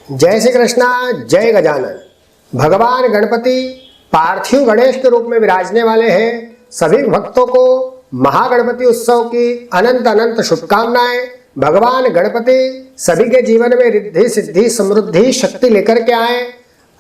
जय श्री कृष्णा, जय गजानन। भगवान गणपति पार्थिव गणेश के रूप में विराजने वाले हैं। सभी भक्तों को महागणपति उत्सव की अनंत अनंत शुभकामनाएं। भगवान गणपति सभी के जीवन में रिद्धि सिद्धि समृद्धि शक्ति लेकर के आए।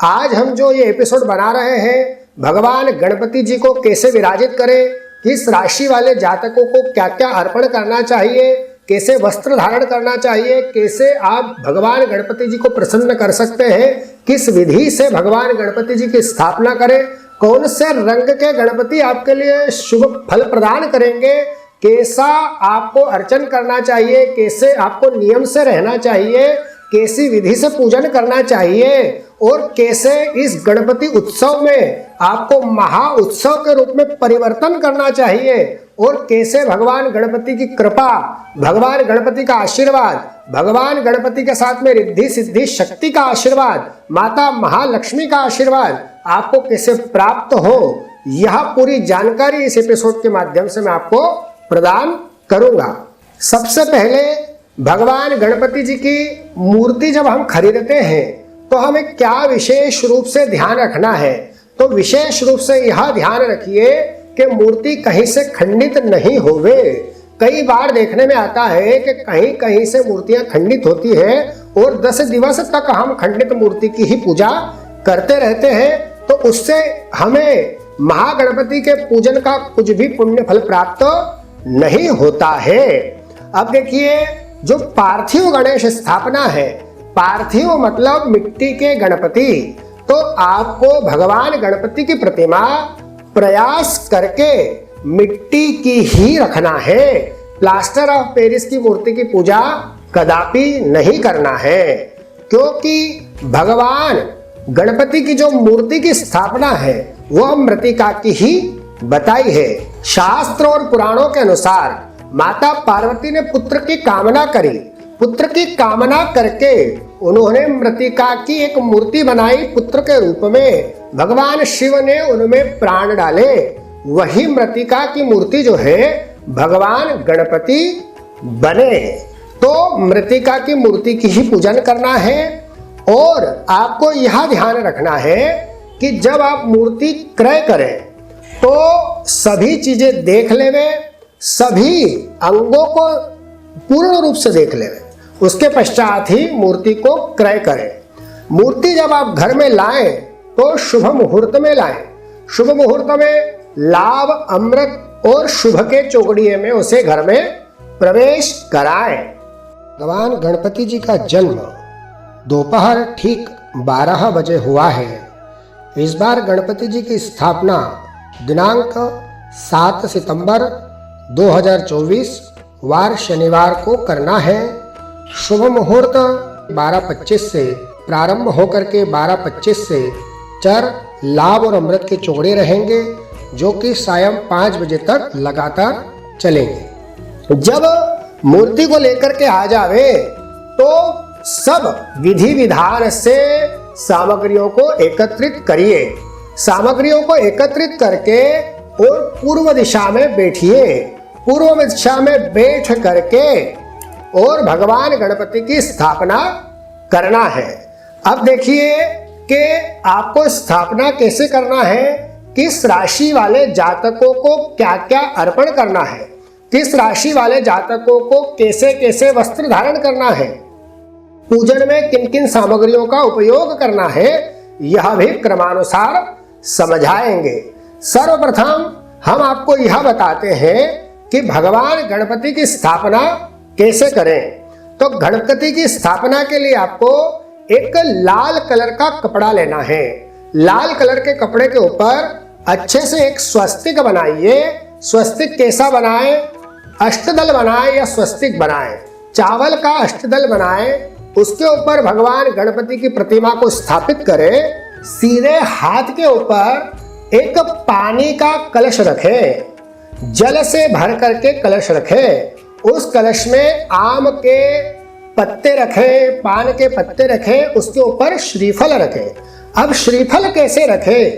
आज हम जो ये एपिसोड बना रहे हैं, भगवान गणपति जी को कैसे विराजित करें, किस राशि वाले जातकों को क्या क्या अर्पण करना चाहिए, कैसे वस्त्र धारण करना चाहिए, कैसे आप भगवान गणपति जी को प्रसन्न कर सकते हैं, किस विधि से भगवान गणपति जी की स्थापना करें, कौन से रंग के गणपति आपके लिए शुभ फल प्रदान करेंगे, कैसा आपको अर्चन करना चाहिए, कैसे आपको नियम से रहना चाहिए, कैसी विधि से पूजन करना चाहिए और कैसे इस गणपति उत्सव में आपको महा उत्सव के रूप में परिवर्तन करना चाहिए और कैसे भगवान गणपति की कृपा, भगवान गणपति का आशीर्वाद, भगवान गणपति के साथ में रिद्धि सिद्धि शक्ति का आशीर्वाद, माता महालक्ष्मी का आशीर्वाद आपको कैसे प्राप्त हो, यह पूरी जानकारी इस एपिसोड के माध्यम से मैं आपको प्रदान करूंगा। सबसे पहले भगवान गणपति जी की मूर्ति जब हम खरीदते हैं तो हमें क्या विशेष रूप से ध्यान रखना है, तो विशेष रूप से यह ध्यान रखिए कि मूर्ति कहीं से खंडित नहीं होवे। कई बार देखने में आता है कि कहीं कहीं से मूर्तियां खंडित होती है और 10 दिवस तक हम खंडित मूर्ति की ही पूजा करते रहते हैं, तो उससे हमें महागणपति के पूजन का कुछ भी पुण्य फल प्राप्त नहीं होता है। अब देखिए, जो पार्थिव गणेश स्थापना है, पार्थिव मतलब मिट्टी के गणपति, तो आपको भगवान गणपति की प्रतिमा प्रयास करके मिट्टी की ही रखना है। प्लास्टर ऑफ पेरिस की मूर्ति की पूजा कदापि नहीं करना है, क्योंकि भगवान गणपति की जो मूर्ति की स्थापना है वह मृत्तिका की ही बताई है। शास्त्र और पुराणों के अनुसार माता पार्वती ने पुत्र की कामना करी, पुत्र की कामना करके उन्होंने मृत्तिका की एक मूर्ति बनाई पुत्र के रूप में। भगवान शिव ने उनमें प्राण डाले, वही मृत्तिका की मूर्ति जो है भगवान गणपति बने। तो मृत्तिका की मूर्ति की ही पूजन करना है और आपको यह ध्यान रखना है कि जब आप मूर्ति क्रय करें तो सभी चीजें देख लेवें, सभी अंगों को पूर्ण रूप से देख लेवें, उसके पश्चात ही मूर्ति को क्रय करें। मूर्ति जब आप घर में लाएं तो शुभ मुहूर्त में लाएं। शुभ मुहूर्त में लाभ, अमृत और शुभ के चौकड़िए में उसे घर में प्रवेश कराएं। भगवान गणपति जी का जन्म दोपहर ठीक 12 बजे हुआ है। इस बार गणपति जी की स्थापना दिनांक 7 सितंबर 2024 वार शनिवार को करना है। शुभ मुहूर्त 12:25 से प्रारंभ होकर के 12:25 से चर, लाभ और अमृत के चौड़े रहेंगे, जो कि सायं 5 बजे तक लगातार चलेंगे। जब मूर्ति को लेकर के आ जावे तो सब विधि विधान से सामग्रियों को एकत्रित करिए। सामग्रियों को एकत्रित करके और पूर्व दिशा में बैठिए। पूर्व दिशा में बैठ करके और भगवान गणपति की स्थापना करना है। अब देखिए कि आपको स्थापना कैसे करना है, किस राशि वाले जातकों को क्या क्या अर्पण करना है, किस राशि वाले जातकों को कैसे कैसे वस्त्र धारण करना है, पूजन में किन किन सामग्रियों का उपयोग करना है, यह भी क्रमानुसार समझाएंगे। सर्वप्रथम हम आपको यह बताते हैं कि भगवान गणपति की स्थापना कैसे करें। तो गणपति की स्थापना के लिए आपको एक लाल कलर का कपड़ा लेना है। लाल कलर के कपड़े के ऊपर अच्छे से एक स्वस्तिक बनाइए। स्वस्तिक कैसा बनाएं, अष्टदल बनाएं या स्वस्तिक बनाएं, चावल का अष्टदल बनाएं। उसके ऊपर भगवान गणपति की प्रतिमा को स्थापित करें। सीधे हाथ के ऊपर एक पानी का कलश रखें, जल से भर करके कलश रखें। उस कलश में आम के पत्ते रखें, पान के पत्ते रखें, उसके ऊपर श्रीफल रखें। अब श्रीफल कैसे रखें,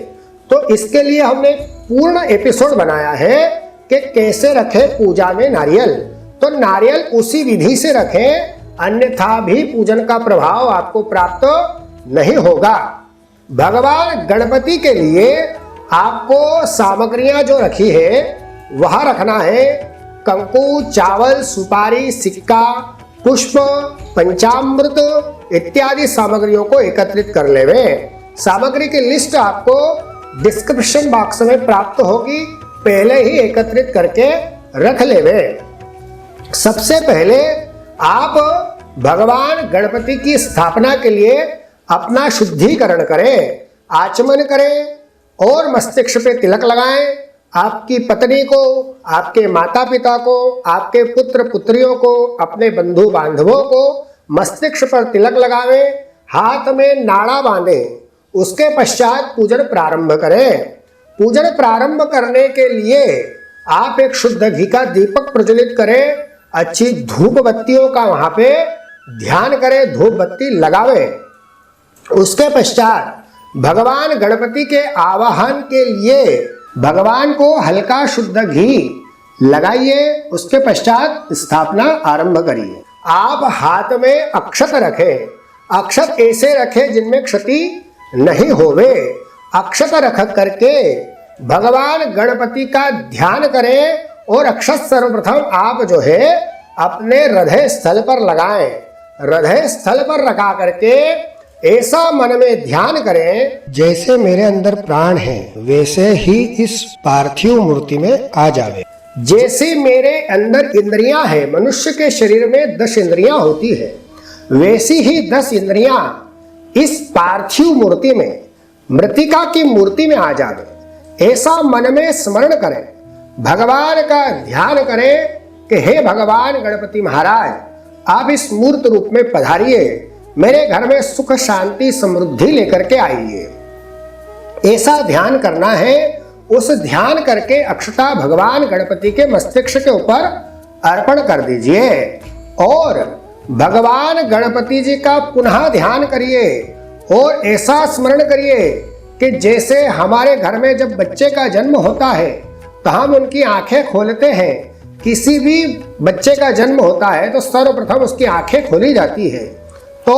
तो इसके लिए हमने पूर्ण एपिसोड बनाया है कि कैसे रखें पूजा में नारियल। तो नारियल उसी विधि से रखें अन्यथा भी पूजन का प्रभाव आपको प्राप्त नहीं होगा। भगवान गणपति के लिए आपको सामग्रियां जो रखी है वह रखना है कंकु, चावल, सुपारी, सिक्का, पुष्प, पंचामृत इत्यादि सामग्रियों को एकत्रित कर लेवे। सामग्री की लिस्ट आपको डिस्क्रिप्शन बॉक्स में प्राप्त होगी, पहले ही एकत्रित करके रख लेवे। सबसे पहले आप भगवान गणपति की स्थापना के लिए अपना शुद्धिकरण करें, आचमन करें और मस्तिष्क पे तिलक लगाएं। आपकी पत्नी को, आपके माता पिता को, आपके पुत्र पुत्रियों को, अपने बंधु बांधवों को मस्तिष्क पर तिलक लगावें, हाथ में नाड़ा बांधें। उसके पश्चात पूजन प्रारंभ करें। पूजन प्रारंभ करने के लिए आप एक शुद्ध घी का दीपक प्रज्वलित करें, अच्छी धूप बत्तियों का वहां पे ध्यान करें, धूप बत्ती लगावें। उसके पश्चात भगवान गणपति के आवाहन के लिए भगवान को हल्का शुद्ध घी लगाइए। उसके पश्चात स्थापना आरंभ करिए। आप हाथ में अक्षत रखें, अक्षत ऐसे रखें जिनमें क्षति नहीं होवे। अक्षत रख करके भगवान गणपति का ध्यान करें और अक्षत सर्वप्रथम आप जो है अपने हृदय स्थल पर लगाएं। हृदय स्थल पर रखा करके ऐसा मन में ध्यान करें जैसे मेरे अंदर प्राण है वैसे ही इस पार्थिव मूर्ति में आ जावे। जैसे मेरे अंदर इंद्रियां है, मनुष्य के शरीर में 10 इंद्रियां होती है, वैसी ही 10 इंद्रियां इस पार्थिव मूर्ति में, मृतिका की मूर्ति में आ जावे। ऐसा मन में स्मरण करें, भगवान का ध्यान करें कि हे भगवान गणपति महाराज, आप इस मूर्त रूप में पधारिए, मेरे घर में सुख शांति समृद्धि लेकर के आइए। ऐसा ध्यान करना है। उस ध्यान करके अक्षता भगवान गणपति के मस्तिष्क के ऊपर अर्पण कर दीजिए और भगवान गणपति जी का पुनः ध्यान करिए और ऐसा स्मरण करिए कि जैसे हमारे घर में जब बच्चे का जन्म होता है तो हम उनकी आंखें खोलते हैं। किसी भी बच्चे का जन्म होता है तो सर्वप्रथम उसकी आंखें खोली जाती है। तो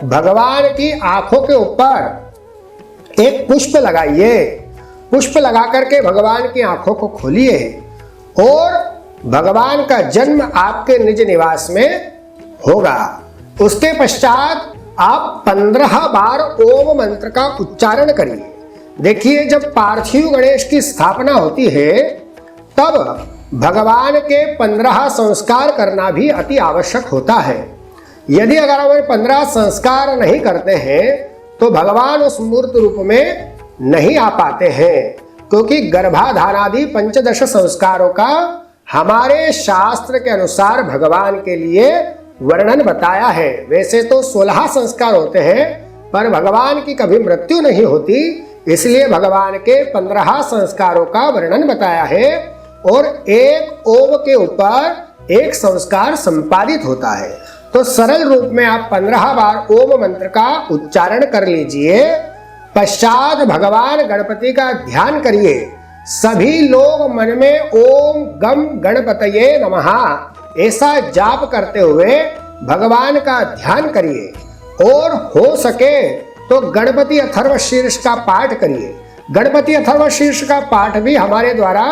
भगवान की आंखों के ऊपर एक पुष्प लगाइए। पुष्प लगा करके भगवान की आंखों को खोलिए और भगवान का जन्म आपके निज निवास में होगा। उसके पश्चात आप 15 बार ओम मंत्र का उच्चारण करिए। देखिए, जब पार्थिव गणेश की स्थापना होती है तब भगवान के 15 संस्कार करना भी अति आवश्यक होता है। यदि अगर हम 15 संस्कार नहीं करते हैं तो भगवान उस मूर्त रूप में नहीं आ पाते हैं, क्योंकि गर्भाधानादि 15 संस्कारों का हमारे शास्त्र के अनुसार भगवान के लिए वर्णन बताया है। वैसे तो 16 संस्कार होते हैं, पर भगवान की कभी मृत्यु नहीं होती, इसलिए भगवान के 15 संस्कारों का वर्णन बताया है और एक ओम के ऊपर एक संस्कार संपादित होता है। तो सरल रूप में आप 15 बार ओम मंत्र का उच्चारण कर लीजिए। पश्चात भगवान गणपति का ध्यान करिए। सभी लोग मन में ओम गम गणपतये नमः ऐसा जाप करते हुए भगवान का ध्यान करिए और हो सके तो गणपति अथर्व शीर्ष का पाठ करिए। गणपति अथर्व शीर्ष का पाठ भी हमारे द्वारा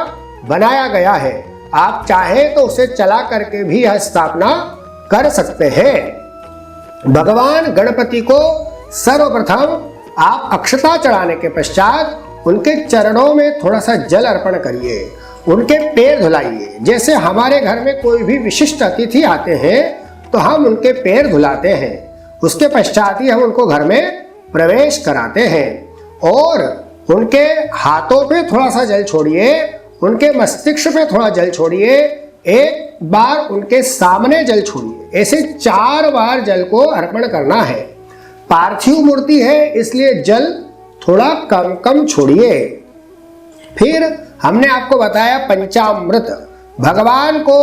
बनाया गया है, आप चाहें तो उसे चला करके भी यह स्थापना कर सकते हैं। भगवान गणपति को सर्वप्रथम आप अक्षता चढ़ाने के पश्चात उनके चरणों में थोड़ा सा जल अर्पण करिए, उनके पैर धुलाइए। जैसे हमारे घर में कोई भी विशिष्ट अतिथि आते हैं तो हम उनके पैर धुलाते हैं, उसके पश्चात ही हम उनको घर में प्रवेश कराते हैं। और उनके हाथों पे थोड़ा सा जल छोड़िए, उनके मस्तिष्क पे थोड़ा जल छोड़िए, एक बार उनके सामने जल छोड़िए। ऐसे 4 बार जल को अर्पण करना है। पार्थिव मूर्ति है इसलिए जल थोड़ा कम कम छोड़िए। फिर हमने आपको बताया पंचामृत, भगवान को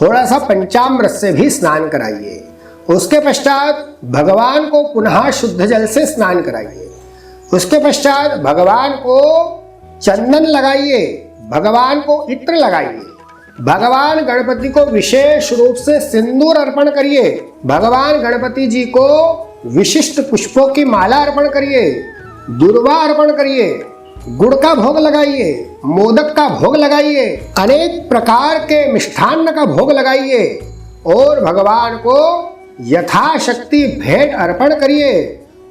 थोड़ा सा पंचामृत से भी स्नान कराइए। उसके पश्चात भगवान को पुनः शुद्ध जल से स्नान कराइए। उसके पश्चात भगवान को चंदन लगाइए, भगवान को इत्र लगाइए। भगवान गणपति को विशेष रूप से सिंदूर अर्पण करिए। भगवान गणपति जी को विशिष्ट पुष्पों की माला अर्पण करिए, दुर्वा अर्पण करिए, गुड़ का भोग लगाइए, मोदक का भोग लगाइए, अनेक प्रकार के मिष्ठान्न का भोग लगाइए और भगवान को यथाशक्ति भेंट अर्पण करिए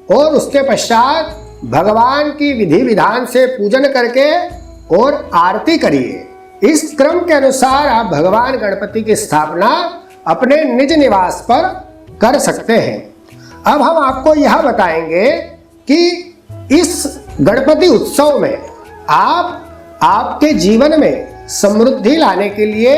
और उसके पश्चात भगवान की विधि विधान से पूजन करके और आरती करिए। इस क्रम के अनुसार आप भगवान गणपति की स्थापना अपने निज निवास पर कर सकते हैं। अब हम आपको यह बताएंगे कि इस गणपति उत्सव में आप आपके जीवन में समृद्धि लाने के लिए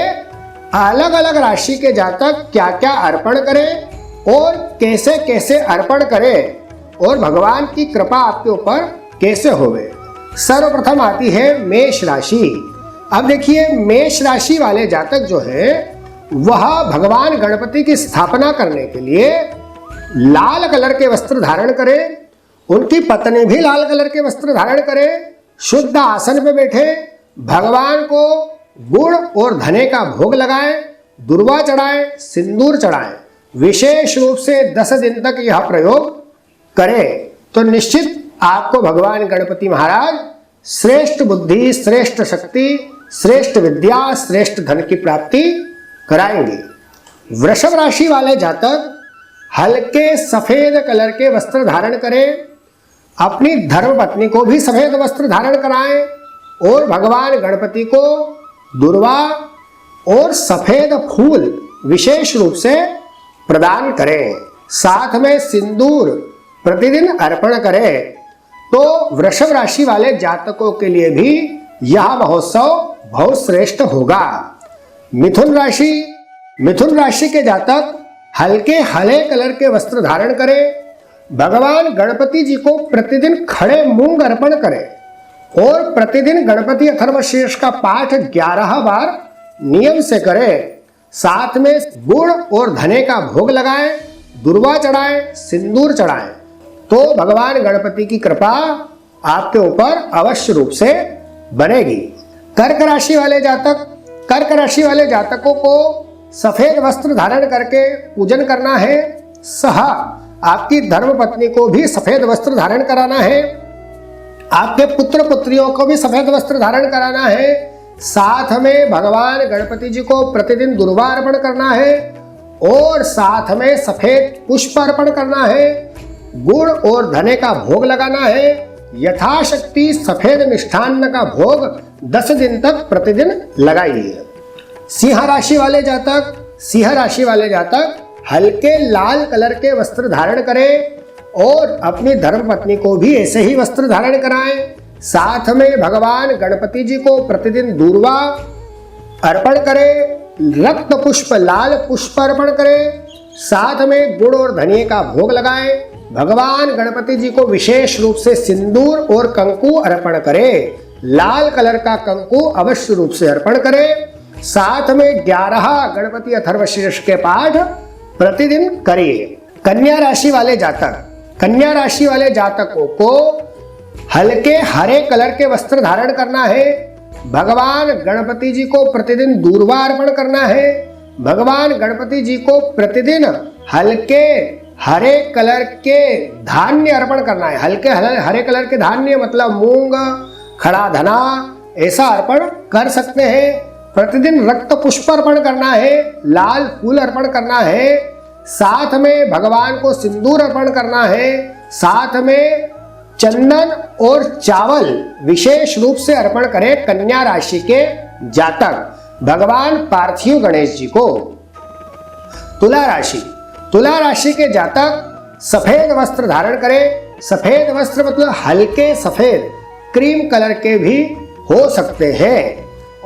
अलग अलग राशि के जातक क्या क्या अर्पण करें और कैसे कैसे अर्पण करें और भगवान की कृपा आपके ऊपर कैसे होवे। सर्वप्रथम आती है मेष राशि। अब देखिए, मेष राशि वाले जातक जो है वह भगवान गणपति की स्थापना करने के लिए लाल कलर के वस्त्र धारण करें, उनकी पत्नी भी लाल कलर के वस्त्र धारण करें, शुद्ध आसन पे बैठे, भगवान को गुड़ और धने का भोग लगाएं, दुर्वा चढ़ाएं, सिंदूर चढ़ाएं। विशेष रूप से 10 दिन तक यह प्रयोग करें तो निश्चित आपको भगवान गणपति महाराज श्रेष्ठ बुद्धि, श्रेष्ठ शक्ति, श्रेष्ठ विद्या, श्रेष्ठ धन की प्राप्ति कराएंगे। वृषभ राशि वाले जातक हल्के सफेद कलर के वस्त्र धारण करें, अपनी धर्मपत्नी को भी सफेद वस्त्र धारण कराएं और भगवान गणपति को दुर्वा और सफेद फूल विशेष रूप से प्रदान करें। साथ में सिंदूर प्रतिदिन अर्पण करें तो वृषभ राशि वाले जातकों के लिए भी यह महोत्सव बहुत श्रेष्ठ होगा। मिथुन राशि के जातक हल्के हरे कलर के वस्त्र धारण करें, भगवान गणपति जी को प्रतिदिन खड़े मूंग अर्पण करें और प्रतिदिन गणपति अथर्वशीर्ष का पाठ 11 बार नियम से करें। साथ में गुड़ और धने का भोग लगाएं, दुर्वा चढ़ाएं, सिंदूर चढ़ाएं तो भगवान गणपति की कृपा आपके ऊपर अवश्य रूप से बनेगी। कर्क राशि वाले जातकों को सफेद वस्त्र धारण करके पूजन करना है, सह आपकी धर्मपत्नी को भी सफेद वस्त्र धारण कराना है, आपके पुत्र पुत्रियों को भी सफेद वस्त्र धारण कराना है। साथ में भगवान गणपति जी को प्रतिदिन दुर्वा अर्पण करना है और साथ में सफेद पुष्प अर्पण करना है, गुड़ और धने का भोग लगाना है, यथाशक्ति सफेद मिष्ठान्न का भोग 10 दिन तक प्रतिदिन लगाइए। सिंह राशि वाले जातक हल्के लाल कलर के वस्त्र धारण करें और अपनी धर्मपत्नी को भी ऐसे ही वस्त्र धारण कराएं। साथ में भगवान गणपति जी को प्रतिदिन दूर्वा अर्पण करें, रक्त पुष्प लाल पुष्प अर्पण करें, साथ में गुड़ और धनिये का भोग लगाएं। भगवान गणपति जी को विशेष रूप से सिंदूर और कंकु अर्पण करें, लाल कलर का कंकु अवश्य रूप से अर्पण करें। साथ में 11 गणपति अथर्वशीर्ष के पाठ प्रतिदिन करिए। कन्या राशि वाले जातकों को हल्के हरे कलर के वस्त्र धारण करना है, भगवान गणपति जी को प्रतिदिन दूर्वा अर्पण करना है, भगवान गणपति जी को प्रतिदिन हल्के हरे कलर के धान्य अर्पण करना है। हल्के हरे कलर के धान्य मतलब मूंग, खड़ा धना ऐसा अर्पण कर सकते हैं। प्रतिदिन रक्त पुष्प अर्पण करना है, लाल फूल अर्पण करना है, साथ में भगवान को सिंदूर अर्पण करना है, साथ में चंदन और चावल विशेष रूप से अर्पण करें कन्या राशि के जातक भगवान पार्थिव गणेश जी को। तुला राशि के जातक सफेद वस्त्र धारण करें। सफेद वस्त्र मतलब हल्के सफेद क्रीम कलर के भी हो सकते हैं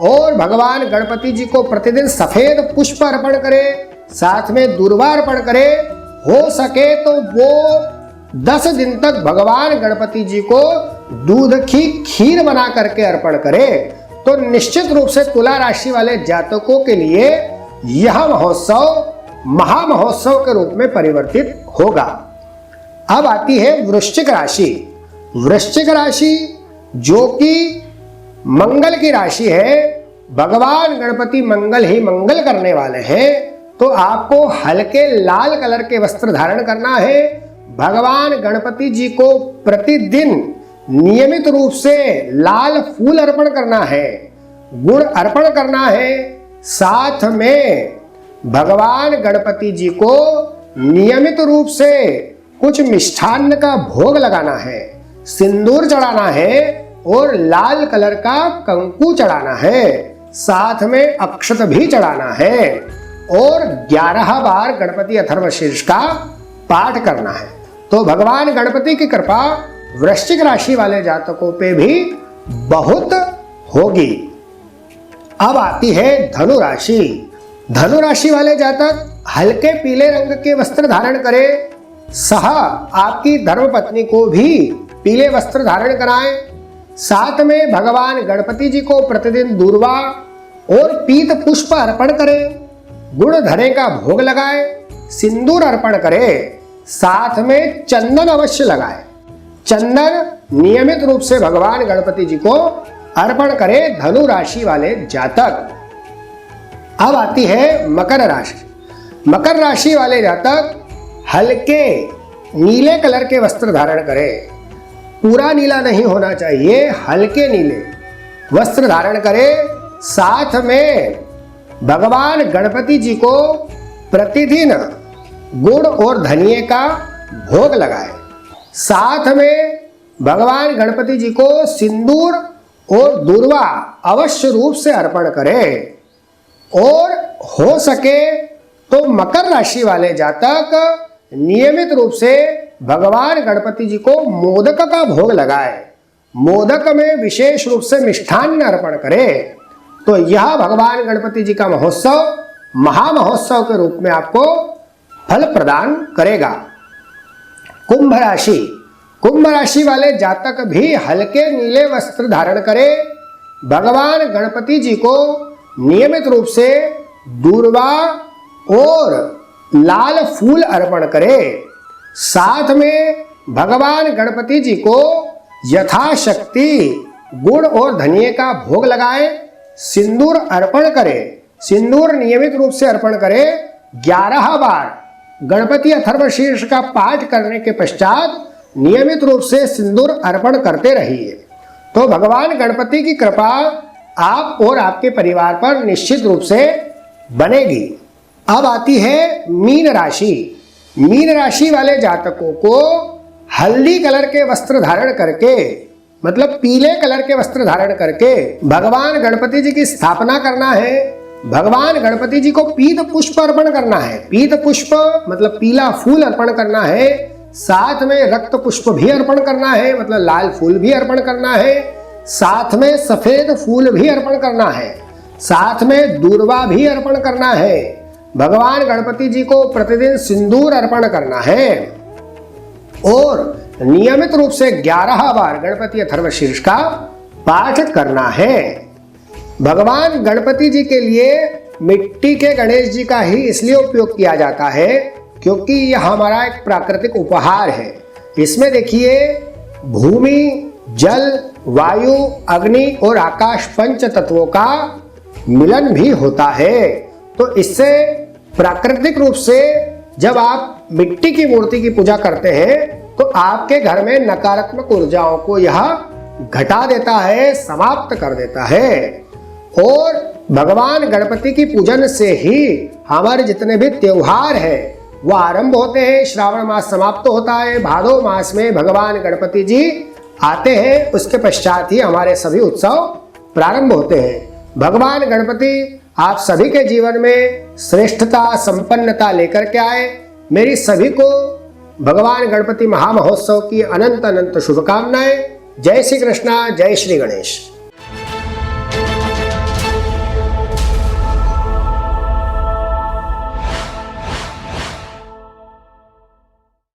और भगवान गणपति जी को प्रतिदिन सफेद पुष्प अर्पण करें, साथ में दुर्वा अर्पण करें। हो सके तो वो 10 दिन तक भगवान गणपति जी को दूध की खीर बना करके अर्पण करें तो निश्चित रूप से तुला राशि वाले जातकों के लिए यह महोत्सव महामहोत्सव के रूप में परिवर्तित होगा। अब आती है वृश्चिक राशि जो कि मंगल की राशि है भगवान गणपति मंगल ही मंगल करने वाले हैं, तो आपको हल्के लाल कलर के वस्त्र धारण करना है। भगवान गणपति जी को प्रतिदिन नियमित रूप से लाल फूल अर्पण करना है, गुड़ अर्पण करना है। साथ में भगवान गणपति जी को नियमित रूप से कुछ मिष्ठान्न का भोग लगाना है, सिंदूर चढ़ाना है और लाल कलर का कंकु चढ़ाना है। साथ में अक्षत भी चढ़ाना है और 11 बार गणपति अथर्वशीर्ष का पाठ करना है। तो भगवान गणपति की कृपा वृश्चिक राशि वाले जातकों पे भी बहुत होगी। अब आती है धनु राशि। धनु राशि वाले जातक हल्के पीले रंग के वस्त्र धारण करें, सह आपकी धर्मपत्नी को भी पीले वस्त्र धारण कराएं। साथ में भगवान गणपति जी को प्रतिदिन दूर्वा और पीत पुष्प अर्पण करें, गुड़ धरे का भोग लगाएं, सिंदूर अर्पण करें। साथ में चंदन अवश्य लगाएं। चंदन नियमित रूप से भगवान गणपति जी को अर्पण करें धनु राशि वाले जातक। अब आती है मकर राशि। मकर राशि वाले जातक हल्के नीले कलर के वस्त्र धारण करें, पूरा नीला नहीं होना चाहिए, हल्के नीले वस्त्र धारण करें। साथ में भगवान गणपति जी को प्रतिदिन गुड़ और धनिये का भोग लगाएं। साथ में भगवान गणपति जी को सिंदूर और दूर्वा अवश्य रूप से अर्पण करें। और हो सके तो मकर राशि वाले जातक नियमित रूप से भगवान गणपति जी को मोदक का भोग लगाएं, मोदक में विशेष रूप से मिष्ठान्न अर्पण करें। तो यह भगवान गणपति जी का महोत्सव महामहोत्सव के रूप में आपको फल प्रदान करेगा। कुंभ राशि। कुंभ राशि वाले जातक भी हल्के नीले वस्त्र धारण करें, भगवान गणपति जी को नियमित रूप से दूर्वा और लाल फूल अर्पण करें। साथ में भगवान गणपति जी को यथाशक्ति गुड़ और धनिये का भोग लगाएं, सिंदूर अर्पण करें। सिंदूर नियमित रूप से अर्पण करें। 11 बार गणपति अथर्वशीर्ष का पाठ करने के पश्चात नियमित रूप से सिंदूर अर्पण करते रहिए। तो भगवान गणपति की कृपा आप और आपके परिवार पर निश्चित रूप से बनेगी। अब आती है मीन राशि। मीन राशि वाले जातकों को हल्दी कलर के वस्त्र धारण करके, मतलब पीले कलर के वस्त्र धारण करके भगवान गणपति जी की स्थापना करना है। भगवान गणपति जी को पीत पुष्प अर्पण करना है। पीत पुष्प मतलब पीला फूल अर्पण करना है। साथ में रक्त पुष्प भी अर्पण करना है, मतलब लाल फूल भी अर्पण करना है। साथ में सफेद फूल भी अर्पण करना है। साथ में दूर्वा भी अर्पण करना है। भगवान गणपति जी को प्रतिदिन सिंदूर अर्पण करना है और नियमित रूप से 11 बार गणपति अथर्वशीर्ष का पाठ करना है। भगवान गणपति जी के लिए मिट्टी के गणेश जी का ही इसलिए उपयोग किया जाता है क्योंकि यह हमारा एक प्राकृतिक उपहार है। इसमें देखिए भूमि, जल, वायु, अग्नि और आकाश पंच तत्वों का मिलन भी होता है। तो इससे प्राकृतिक रूप से जब आप मिट्टी की मूर्ति की पूजा करते हैं तो आपके घर में नकारात्मक ऊर्जाओं को यह घटा देता है, समाप्त कर देता है। और भगवान गणपति की पूजन से ही हमारे जितने भी त्योहार हैं वो आरंभ होते हैं। श्रावण मास समाप्त होता है, भादो मास में भगवान गणपति जी आते हैं, उसके पश्चात ही हमारे सभी उत्सव प्रारंभ होते हैं। भगवान गणपति आप सभी के जीवन में श्रेष्ठता, संपन्नता लेकर के आए। मेरी सभी को भगवान गणपति महामहोत्सव की अनंत अनंत शुभकामनाएं। जय श्री कृष्णा, जय श्री गणेश।